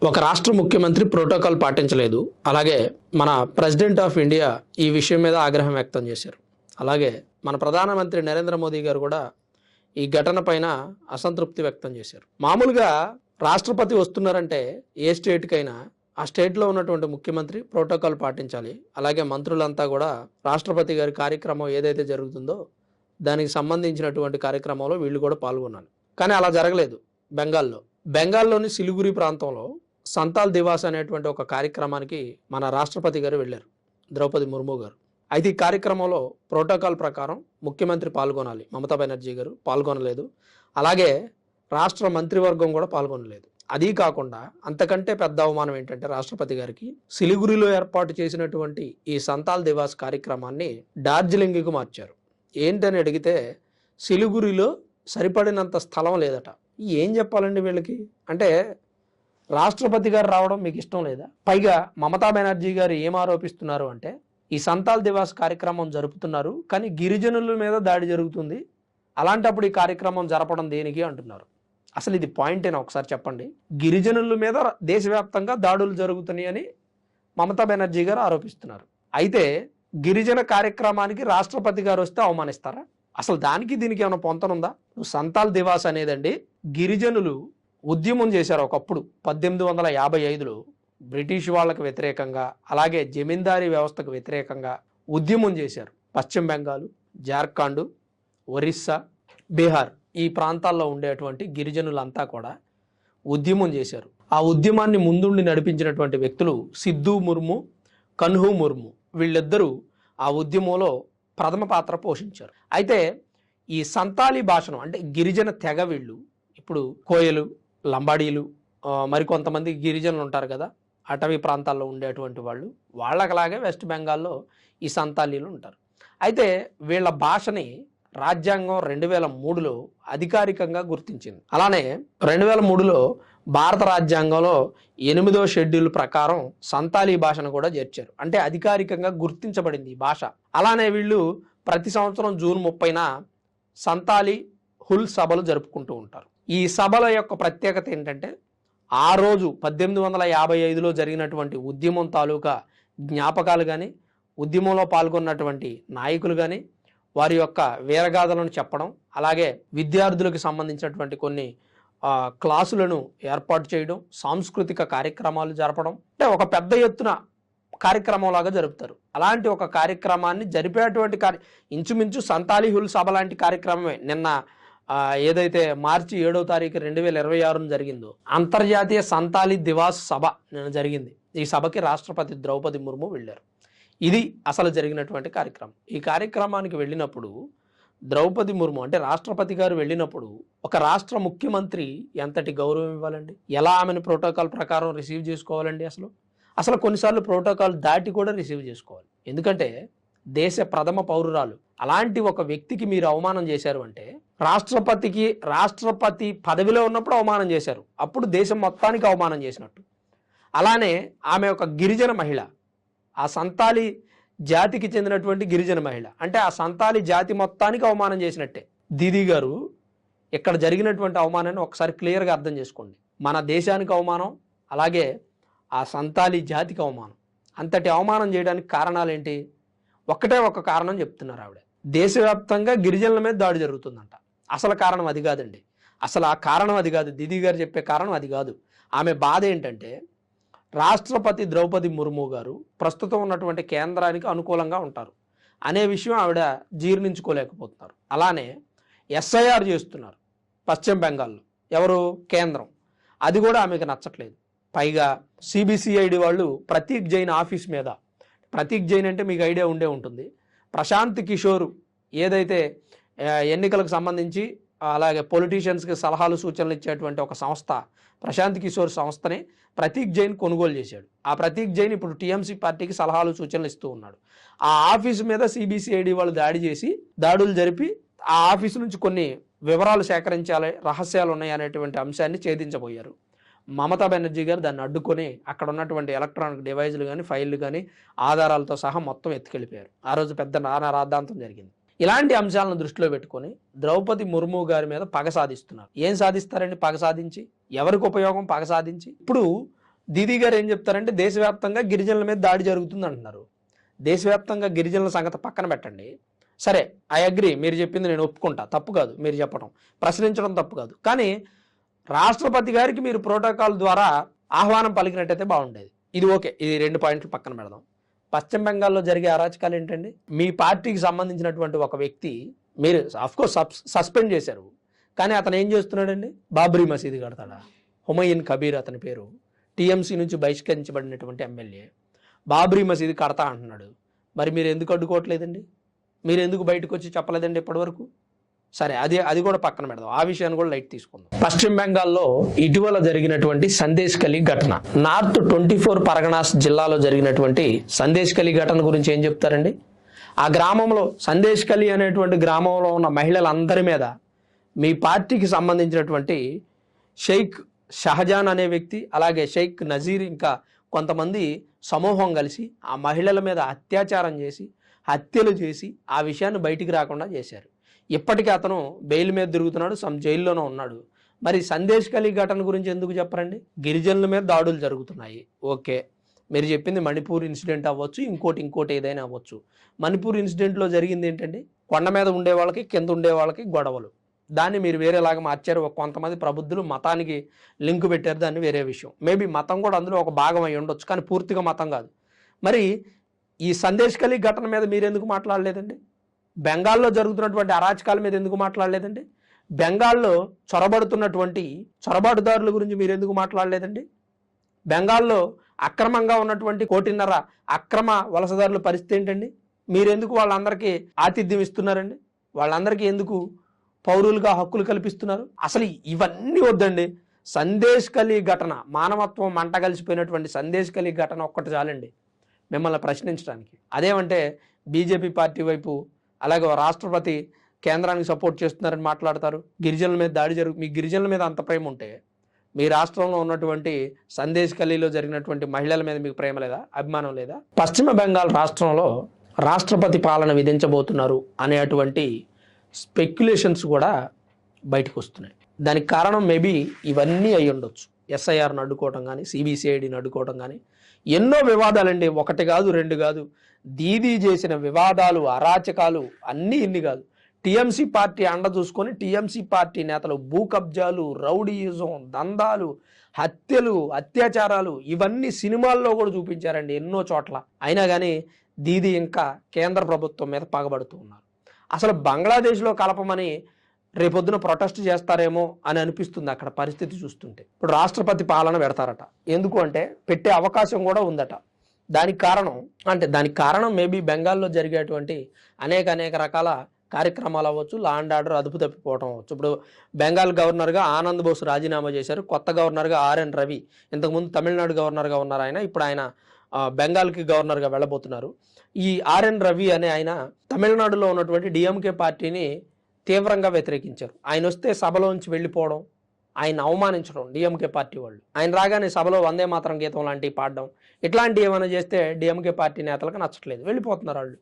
ఒక రాష్ట్ర ముఖ్యమంత్రి ప్రోటోకాల్ పాటించలేదు. అలాగే మన ప్రెసిడెంట్ ఆఫ్ ఇండియా ఈ విషయం మీద ఆగ్రహం వ్యక్తం చేశారు. అలాగే మన ప్రధానమంత్రి నరేంద్ర మోదీ గారు కూడా ఈ ఘటన పైన అసంతృప్తి వ్యక్తం చేశారు. మామూలుగా రాష్ట్రపతి వస్తున్నారంటే ఏ స్టేట్కైనా ఆ స్టేట్లో ఉన్నటువంటి ముఖ్యమంత్రి ప్రోటోకాల్ పాటించాలి. అలాగే మంత్రులంతా కూడా రాష్ట్రపతి గారి కార్యక్రమం ఏదైతే జరుగుతుందో దానికి సంబంధించినటువంటి కార్యక్రమంలో వీళ్ళు కూడా పాల్గొనాలి. కానీ అలా జరగలేదు. బెంగాల్లోని సిలిగురి ప్రాంతంలో సంతాల్ దివాస్ అనేటువంటి ఒక కార్యక్రమానికి మన రాష్ట్రపతి గారు వెళ్ళారు, ద్రౌపది ముర్ము గారు. అయితే ఈ కార్యక్రమంలో ప్రోటోకాల్ ప్రకారం ముఖ్యమంత్రి పాల్గొనాలి, మమతా బెనర్జీ గారు పాల్గొనలేదు. అలాగే రాష్ట్ర మంత్రివర్గం కూడా పాల్గొనలేదు. అదీ కాకుండా అంతకంటే పెద్ద అవమానం ఏంటంటే రాష్ట్రపతి గారికి సిలిగురిలో ఏర్పాటు చేసినటువంటి ఈ సంతాల్ దివాస్ కార్యక్రమాన్ని డార్జిలింగ్కు మార్చారు. ఏంటని అడిగితే సిలిగురిలో సరిపడినంత స్థలం లేదట. ఏం చెప్పాలండి వీళ్ళకి? అంటే రాష్ట్రపతి గారు రావడం మీకు ఇష్టం లేదా? పైగా మమతా బెనర్జీ గారు ఏం ఆరోపిస్తున్నారు అంటే ఈ సంతాల్ దివాస్ కార్యక్రమం జరుపుతున్నారు కానీ గిరిజనుల మీద దాడి జరుగుతుంది, అలాంటప్పుడు ఈ కార్యక్రమం జరపడం దేనికి అంటున్నారు. అసలు ఇది పాయింట్ అయినా ఒకసారి చెప్పండి. గిరిజనుల మీద దేశవ్యాప్తంగా దాడులు జరుగుతున్నాయని మమతా బెనర్జీ గారు ఆరోపిస్తున్నారు. అయితే గిరిజన కార్యక్రమానికి రాష్ట్రపతి గారు వస్తే అవమానిస్తారా? అసలు దానికి దీనికి ఏమైనా పొంతనుందా? సంతాల్ దివాస్ అనేదండి గిరిజనులు ఉద్యమం చేశారు ఒకప్పుడు 1855లో బ్రిటిష్ వాళ్ళకు వ్యతిరేకంగా, అలాగే జమీందారీ వ్యవస్థకు వ్యతిరేకంగా ఉద్యమం చేశారు. పశ్చిమ బెంగాల్, జార్ఖండ్, ఒరిస్సా, బీహార్ ఈ ప్రాంతాల్లో ఉండేటువంటి గిరిజనులంతా కూడా ఉద్యమం చేశారు. ఆ ఉద్యమాన్ని ముందుండి నడిపించినటువంటి వ్యక్తులు సిద్ధు ముర్ము, కన్హు ముర్ము. వీళ్ళిద్దరూ ఆ ఉద్యమంలో ప్రథమ పాత్ర పోషించారు. అయితే ఈ సంతాలీ భాషను అంటే గిరిజన తెగ వీళ్ళు ఇప్పుడు కోయలు, లంబాడీలు, మరికొంతమంది గిరిజనులు ఉంటారు కదా, అటవీ ప్రాంతాల్లో ఉండేటువంటి వాళ్ళు, వాళ్ళకలాగే వెస్ట్ బెంగాల్లో ఈ సంతాలీలు ఉంటారు. అయితే వీళ్ళ భాషని రాజ్యాంగం 2003లో అధికారికంగా గుర్తించింది. అలానే 2003లో భారత రాజ్యాంగంలో 8వ షెడ్యూల్ ప్రకారం సంతాలీ భాషను కూడా చేర్చారు. అంటే అధికారికంగా గుర్తించబడింది ఈ భాష. అలానే వీళ్ళు ప్రతి సంవత్సరం జూన్ 30న సంతాలీ హుల్ సభలు జరుపుకుంటూ ఉంటారు. ఈ సభల యొక్క ప్రత్యేకత ఏంటంటే ఆ రోజు 1855లో జరిగినటువంటి ఉద్యమం తాలూకా జ్ఞాపకాలు కానీ, ఉద్యమంలో పాల్గొన్నటువంటి నాయకులు కానీ వారి యొక్క వీరగాథలను చెప్పడం, అలాగే విద్యార్థులకు సంబంధించినటువంటి కొన్ని క్లాసులను ఏర్పాటు చేయడం, సాంస్కృతిక కార్యక్రమాలు జరపడం, అంటే ఒక పెద్ద ఎత్తున కార్యక్రమంలాగా జరుపుతారు. అలాంటి ఒక కార్యక్రమాన్ని జరిపేటువంటి ఇంచుమించు సంతాలీ హుల్ సభ లాంటి కార్యక్రమమే నిన్న ఏదైతే మార్చి 7వ తారీఖు 2026 జరిగిందో అంతర్జాతీయ సంతాలీ దివాస్ సభ నిన్న జరిగింది. ఈ సభకి రాష్ట్రపతి ద్రౌపది ముర్ము వెళ్ళారు. ఇది అసలు జరిగినటువంటి కార్యక్రమం. ఈ కార్యక్రమానికి వెళ్ళినప్పుడు ద్రౌపది ముర్ము అంటే రాష్ట్రపతి గారు వెళ్ళినప్పుడు ఒక రాష్ట్ర ముఖ్యమంత్రి ఎంతటి గౌరవం ఇవ్వాలండి? ఎలా ఆమెను ప్రోటోకాల్ ప్రకారం రిసీవ్ చేసుకోవాలండి? అసలు కొన్నిసార్లు ప్రోటోకాల్ దాటి కూడా రిసీవ్ చేసుకోవాలి. ఎందుకంటే దేశ ప్రథమ పౌరురాలు అలాంటి ఒక వ్యక్తికి మీరు అవమానం చేశారు అంటే రాష్ట్రపతి పదవిలో ఉన్నప్పుడు అవమానం చేశారు, అప్పుడు దేశం మొత్తానికి అవమానం చేసినట్టు. అలానే ఆమె ఒక గిరిజన మహిళ, ఆ సంతాలీ జాతికి చెందినటువంటి గిరిజన మహిళ, అంటే ఆ సంతాలీ జాతి మొత్తానికి అవమానం చేసినట్టే. దీదీ గారు ఇక్కడ జరిగినటువంటి అవమానాన్ని ఒకసారి క్లియర్గా అర్థం చేసుకోండి. మన దేశానికి అవమానం, అలాగే ఆ సంతాలీ జాతికి అవమానం. అంతటి అవమానం చేయడానికి కారణాలు ఏంటి? ఒక్కటే ఒక కారణం చెప్తున్నారు ఆవిడ. దేశవ్యాప్తంగా గిరిజనుల మీద దాడి జరుగుతుందంట. అసలు కారణం అది కాదండి. అసలు ఆ కారణం అది కాదు. దీదీ గారు చెప్పే కారణం అది కాదు. ఆమె బాధ ఏంటంటే రాష్ట్రపతి ద్రౌపది ముర్ము గారు ప్రస్తుతం ఉన్నటువంటి కేంద్రానికి అనుకూలంగా ఉంటారు అనే విషయం ఆవిడ జీర్ణించుకోలేకపోతున్నారు. అలానే ఎస్ఐఆర్ చేస్తున్నారు పశ్చిమ బెంగాల్లో, ఎవరు? కేంద్రం. అది కూడా ఆమెకు నచ్చట్లేదు. పైగా సిబిసిఐడి వాళ్ళు ప్రతీక్ జైన్ ఆఫీస్ మీద, ప్రతీక్ జైన్ అంటే మీకు ఐడియా ఉండే ఉంటుంది, ప్రశాంత్ కిషోర్ ఏదైతే ఎన్నికలకు సంబంధించి అలాగే పొలిటీషియన్స్కి సలహాలు సూచనలు ఇచ్చేటువంటి ఒక సంస్థ, ప్రశాంత్ కిషోర్ సంస్థని ప్రతీక్ జైన్ కొనుగోలు చేశాడు. ఆ ప్రతీక్ జైన్ ఇప్పుడు టీఎంసీ పార్టీకి సలహాలు సూచనలు ఇస్తూ ఉన్నాడు. ఆ ఆఫీసు మీద సిబిసిఐడి వాళ్ళు దాడులు జరిపి ఆ ఆఫీసు నుంచి కొన్ని వివరాలు సేకరించాలి, రహస్యాలు ఉన్నాయి అనేటువంటి అంశాన్ని ఛేదించబోయారు. మమతా బెనర్జీ గారు దాన్ని అడ్డుకొని అక్కడ ఉన్నటువంటి ఎలక్ట్రానిక్ డివైజులు కానీ, ఫైళ్లు కానీ, ఆధారాలతో సహా మొత్తం ఎత్తుకెళ్ళిపోయారు. ఆ రోజు పెద్ద నానా రాద్ధాంతం జరిగింది. ఇలాంటి అంశాలను దృష్టిలో పెట్టుకొని ద్రౌపది ముర్ము గారి మీద పగ సాధిస్తున్నారు. ఏం సాధిస్తారండి? పగ సాధించి ఎవరికి ఉపయోగం? పగ సాధించి ఇప్పుడు దీదీ గారు ఏం చెప్తారంటే దేశవ్యాప్తంగా గిరిజనుల మీద దాడి జరుగుతుంది అంటున్నారు. దేశవ్యాప్తంగా గిరిజనుల సంగతి పక్కన పెట్టండి, సరే ఐ అగ్రి, మీరు చెప్పింది నేను ఒప్పుకుంటా, తప్పు కాదు మీరు చెప్పడం, ప్రశ్నించడం తప్పు కాదు. కానీ రాష్ట్రపతి గారికి మీరు ప్రోటోకాల్ ద్వారా ఆహ్వానం పలికినట్టయితే బాగుండేది. ఇది ఓకే, ఇది 2 పాయింట్లు పక్కన పెడదాం. పశ్చిమ బెంగాల్లో జరిగే అరాచకాలు ఏంటండి? మీ పార్టీకి సంబంధించినటువంటి ఒక వ్యక్తి మీరు అఫ్కోర్స్ సస్పెండ్ చేశారు, కానీ అతను ఏం చేస్తున్నాడండి? బాబ్రీ మసీదు కడతాడా? హుమయూన్ కబీర్ అతని పేరు, టీఎంసీ నుంచి బహిష్కరించబడినటువంటి ఎమ్మెల్యే బాబ్రీ మసీదు కడతా అంటున్నాడు. మరి మీరు ఎందుకు అడ్డుకోవట్లేదండి? మీరు ఎందుకు బయటకు వచ్చి చెప్పలేదండి ఇప్పటివరకు? సరే, అది కూడా పక్కన పెడదాం, ఆ విషయాన్ని కూడా లైట్ తీసుకుందాం. పశ్చిమ బెంగాల్లో ఇటీవల జరిగినటువంటి సందేశ్ కలి ఘటన, నార్త్ 24 పరగనాస్ జిల్లాలో జరిగినటువంటి సందేశ్ కలి ఘటన గురించి ఏం చెప్తారండి? ఆ గ్రామంలో సందేశ్ కలి అనేటువంటి గ్రామంలో ఉన్న మహిళలందరి మీద మీ పార్టీకి సంబంధించినటువంటి షేక్ షహజాన్ అనే వ్యక్తి, అలాగే షేక్ నజీర్, ఇంకా కొంతమంది సమూహం కలిసి ఆ మహిళల మీద అత్యాచారం చేసి, హత్యలు చేసి ఆ విషయాన్ని బయటికి రాకుండా చేశారు. ఇప్పటికీ అతను బెయిల్ మీద తిరుగుతున్నాడు, జైల్లోనే ఉన్నాడు. మరి సందేశ్ కలి ఘటన గురించి ఎందుకు చెప్పరండి? గిరిజనుల మీద దాడులు జరుగుతున్నాయి, ఓకే, మీరు చెప్పింది మణిపూర్ ఇన్సిడెంట్ అవ్వచ్చు, ఇంకోటి ఏదైనా అవ్వచ్చు. మణిపూర్ ఇన్సిడెంట్లో జరిగింది ఏంటండి? కొండ మీద ఉండే వాళ్ళకి కింద ఉండే వాళ్ళకి గొడవలు, దాన్ని మీరు వేరేలాగా మార్చారు. కొంతమంది ప్రబుద్ధులు మతానికి లింక్ పెట్టారు, దాన్ని వేరే విషయం. మేబీ మతం కూడా అందులో ఒక భాగం అయి ఉండొచ్చు, కానీ పూర్తిగా మతం కాదు. మరి ఈ సందేశ్ కలి ఘటన మీద మీరు ఎందుకు మాట్లాడలేదండి? బెంగాల్లో జరుగుతున్నటువంటి అరాచకాల మీద ఎందుకు మాట్లాడలేదండి? బెంగాల్లో చొరబడుతున్నటువంటి చొరబాటుదారుల గురించి మీరు ఎందుకు మాట్లాడలేదండి? బెంగాల్లో అక్రమంగా ఉన్నటువంటి 1.5 అక్రమ వలసదారుల పరిస్థితి ఏంటండి? మీరెందుకు వాళ్ళందరికీ ఆతిథ్యం ఇస్తున్నారండి? వాళ్ళందరికీ ఎందుకు పౌరులుగా హక్కులు కల్పిస్తున్నారు? అసలు ఇవన్నీ వద్దండి. సందేశ్ కలి ఘటన, మానవత్వం మంట కలిసిపోయినటువంటి సందేశ్ కలి ఘటన ఒక్కటి చాలండి మిమ్మల్ని ప్రశ్నించడానికి. అదేమంటే బీజేపీ పార్టీ వైపు, అలాగే రాష్ట్రపతి కేంద్రానికి సపోర్ట్ చేస్తున్నారని మాట్లాడతారు. గిరిజనుల మీద దాడి మీ గిరిజనుల మీద అంత ప్రేమ ఉంటే మీ రాష్ట్రంలో ఉన్నటువంటి సందేశ్ కలీలో జరిగినటువంటి మహిళల మీద మీకు ప్రేమ లేదా, అభిమానం లేదా? పశ్చిమ బెంగాల్ రాష్ట్రంలో రాష్ట్రపతి పాలన విధించబోతున్నారు అనేటువంటి స్పెక్యులేషన్స్ కూడా బయటకు వస్తున్నాయి. దానికి కారణం మేబీ ఇవన్నీ అయి ఉండొచ్చు. ఎస్ఐఆర్ను అడ్డుకోవటం కానీ, సిబిసిఐడిని అడ్డుకోవటం కానీ, ఎన్నో వివాదాలండి, 1 కాదు 2 కాదు. దీదీ చేసిన వివాదాలు, అరాచకాలు అన్నీ ఇన్ని కాదు. టీఎంసీ పార్టీ అండ చూసుకొని టీఎంసీ పార్టీ నేతలు భూ కబ్జాలు, రౌడీయిజం, దందాలు, హత్యలు, అత్యాచారాలు ఇవన్నీ సినిమాల్లో కూడా చూపించారండి ఎన్నో చోట్ల. అయినా కానీ దీదీ ఇంకా కేంద్ర ప్రభుత్వం మీద పగబడుతూ ఉన్నారు. అసలు బంగ్లాదేశ్లో కలపమని రేపొద్దున ప్రొటెస్ట్ చేస్తారేమో అని అనిపిస్తుంది అక్కడ పరిస్థితి చూస్తుంటే. ఇప్పుడు రాష్ట్రపతి పాలన పెడతారట, ఎందుకు అంటే పెట్టే అవకాశం కూడా ఉందట. దానికి కారణం మేబీ బెంగాల్లో జరిగేటువంటి అనేక రకాల కార్యక్రమాలు అవ్వచ్చు, లా అండ్ ఆర్డర్ అదుపు తప్పిపోవడం అవ్వచ్చు. ఇప్పుడు బెంగాల్ గవర్నర్గా ఆనంద్ బోస్ రాజీనామా చేశారు, కొత్త గవర్నర్గా ఆర్ఎన్ రవి, ఇంతకుముందు తమిళనాడు గవర్నర్గా ఉన్నారు ఆయన, ఇప్పుడు ఆయన బెంగాల్కి గవర్నర్గా వెళ్ళబోతున్నారు. ఈ ఆర్ఎన్ రవి అనే ఆయన తమిళనాడులో ఉన్నటువంటి డిఎంకే పార్టీని తీవ్రంగా వ్యతిరేకించారు. ఆయన వస్తే సభలోంచి వెళ్ళిపోవడం, ఆయన అవమానించడం డిఎంకే పార్టీ వాళ్ళు. ఆయన రాగానే సభలో వందే మాతరం గీతం లాంటివి పాడడం, ఇట్లాంటివి ఏమైనా చేస్తే డిఎంకే పార్టీ నేతలకు నచ్చట్లేదు, వెళ్ళిపోతున్నారు వాళ్ళు.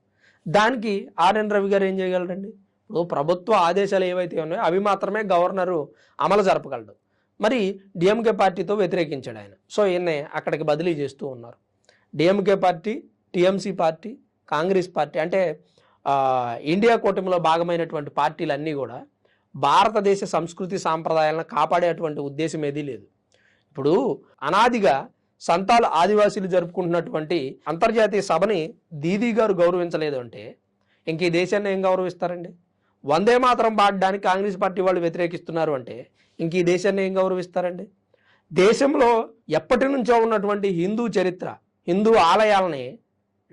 దానికి ఆర్ఎన్ రవి గారు ఏం చేయగలరండి? ఇప్పుడు ప్రభుత్వ ఆదేశాలు ఏవైతే ఉన్నాయో అవి మాత్రమే గవర్నరు అమలు జరపగలడు. మరి డిఎంకే పార్టీతో వ్యతిరేకించాడు ఆయన, సో ఈయన్ని అక్కడికి బదిలీ చేస్తూ ఉన్నారు. DMK party, TMC party, Congress party, అంటే ఇండియా కూటమిలో భాగమైనటువంటి పార్టీలన్నీ కూడా భారతదేశ సంస్కృతి సాంప్రదాయాలను కాపాడేటువంటి ఉద్దేశం ఏదీ లేదు. ఇప్పుడు అనాదిగా సంతాల్ ఆదివాసీలు జరుపుకుంటున్నటువంటి అంతర్జాతీయ సభని దీదీ గారు గౌరవించలేదు అంటే ఇంక ఈ దేశాన్ని ఏం గౌరవిస్తారండి? వందే మాతరం పాడడానికి కాంగ్రెస్ పార్టీ వాళ్ళు వ్యతిరేకిస్తున్నారు అంటే ఇంక ఈ దేశాన్ని ఏం గౌరవిస్తారండి? దేశంలో ఎప్పటి నుంచో ఉన్నటువంటి హిందూ చరిత్ర, హిందూ ఆలయాలని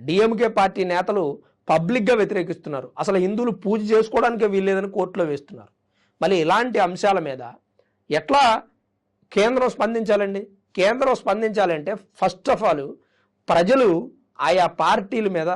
డిఎంకే పార్టీ నేతలు పబ్లిక్గా వ్యతిరేకిస్తున్నారు. అసలు హిందువులు పూజ చేసుకోవడానికే వీల్లేదని కోర్టులో వేస్తున్నారు. మళ్ళీ ఇలాంటి అంశాల మీద ఎట్లా కేంద్రం స్పందించాలండి? కేంద్రం స్పందించాలంటే ఫస్ట్ ఆఫ్ ఆల్ ప్రజలు ఆయా పార్టీల మీద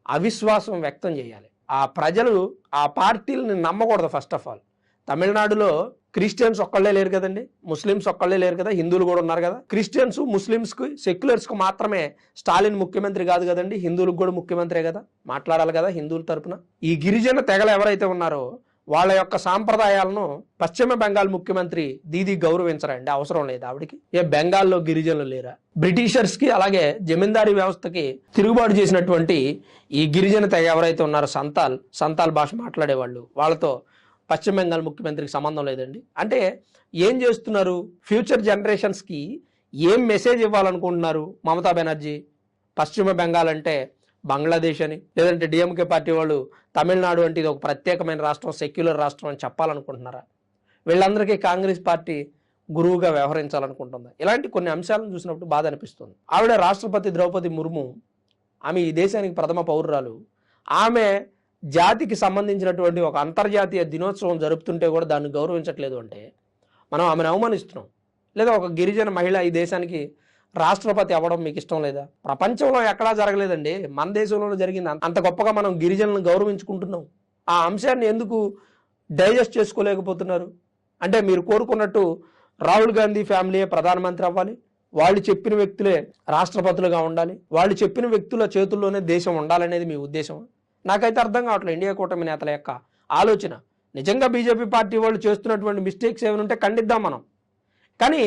అవిశ్వాసం వ్యక్తం చేయాలి. ఆ ప్రజలు ఆ పార్టీలని నమ్మకూడదు. ఫస్ట్ ఆఫ్ ఆల్ తమిళనాడులో క్రిస్టియన్స్ ఒక్కళ్ళే లేరు కదండి, ముస్లిమ్స్ ఒక్కళ్ళే లేరు కదా, హిందువులు కూడా ఉన్నారు కదా. క్రిస్టియన్స్, ముస్లిమ్స్కి, సెక్యులర్స్కి మాత్రమే స్టాలిన్ ముఖ్యమంత్రి కాదు కదండి, హిందువులకు కూడా ముఖ్యమంత్రే కదా, మాట్లాడాలి కదా హిందువుల తరపున. ఈ గిరిజన తెగలు ఎవరైతే ఉన్నారో వాళ్ళ యొక్క సాంప్రదాయాలను పశ్చిమ బెంగాల్ ముఖ్యమంత్రి దీదీ గౌరవించరండి? అవసరం లేదు ఆవిడికి. బెంగాల్లో గిరిజనులు లేరా? బ్రిటిషర్స్ కి అలాగే జమీందారీ వ్యవస్థకి తిరుగుబాటు చేసినటువంటి ఈ గిరిజన తెగ ఎవరైతే ఉన్నారో సంతాల్ భాష మాట్లాడేవాళ్ళు, వాళ్ళతో పశ్చిమ బెంగాల్ ముఖ్యమంత్రికి సంబంధం లేదండి. అంటే ఏం చేస్తున్నారు? ఫ్యూచర్ జనరేషన్స్ కి ఏం మెసేజ్ ఇవ్వాలనుకుంటున్నారు మమతా బెనర్జీ? పశ్చిమ బెంగాల్ అంటే బంగ్లాదేశ్ అని, లేదంటే డిఎంకే పార్టీ వాళ్ళు తమిళనాడు అంటే ఇది ఒక ప్రత్యేకమైన రాష్ట్రం, సెక్యులర్ రాష్ట్రం అని చెప్పాలనుకుంటున్నారా? వీళ్ళందరికీ కాంగ్రెస్ పార్టీ గురువుగా వ్యవహరించాలనుకుంటుందా? ఇలాంటి కొన్ని అంశాలను చూసినప్పుడు బాధ అనిపిస్తుంది. ఆవిడ రాష్ట్రపతి ద్రౌపది ముర్ము, ఆమె ఈ దేశానికి ప్రథమ పౌరురాలు. ఆమె జాతికి సంబంధించినటువంటి ఒక అంతర్జాతీయ దినోత్సవం జరుపుతుంటే కూడా దాన్ని గౌరవించట్లేదు అంటే మనం ఆమెను అవమానిస్తున్నాం. లేదా ఒక గిరిజన మహిళ ఈ దేశానికి రాష్ట్రపతి అవ్వడం మీకు ఇష్టం లేదా? ప్రపంచంలో ఎక్కడా జరగలేదండి, మన దేశంలో జరిగింది. అంత గొప్పగా మనం గిరిజనులను గౌరవించుకుంటున్నాం. ఆ అంశాన్ని ఎందుకు డైజెస్ట్ చేసుకోలేకపోతున్నారు? అంటే మీరు కోరుకున్నట్టు రాహుల్ గాంధీ ఫ్యామిలీయే ప్రధానమంత్రి అవ్వాలి, వాళ్ళు చెప్పిన వ్యక్తులే రాష్ట్రపతులుగా ఉండాలి, వాళ్ళు చెప్పిన వ్యక్తుల చేతుల్లోనే దేశం ఉండాలనేది మీ ఉద్దేశం? నాకైతే అర్థం కావట్లేదు ఇండియా కూటమి నేతల యొక్క ఆలోచన. నిజంగా బీజేపీ పార్టీ వాళ్ళు చేస్తున్నటువంటి మిస్టేక్స్ ఏమైనా ఉంటే ఖండిద్దాం మనం, కానీ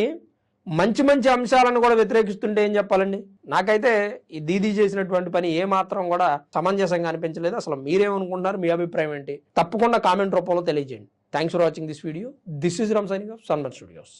మంచి మంచి అంశాలను కూడా వ్యతిరేకిస్తుంటే ఏం చెప్పాలండి? నాకైతే ఈ దీదీ చేసినటువంటి పని ఏ మాత్రం కూడా సమంజసంగా అనిపించలేదు. అసలు మీరేమనుకుంటున్నారు? మీ అభిప్రాయం ఏంటి? తప్పకుండా కామెంట్ రూపంలో తెలియజేయండి. Thanks for watching this video. This is Ram signing off సన్మన్ studios.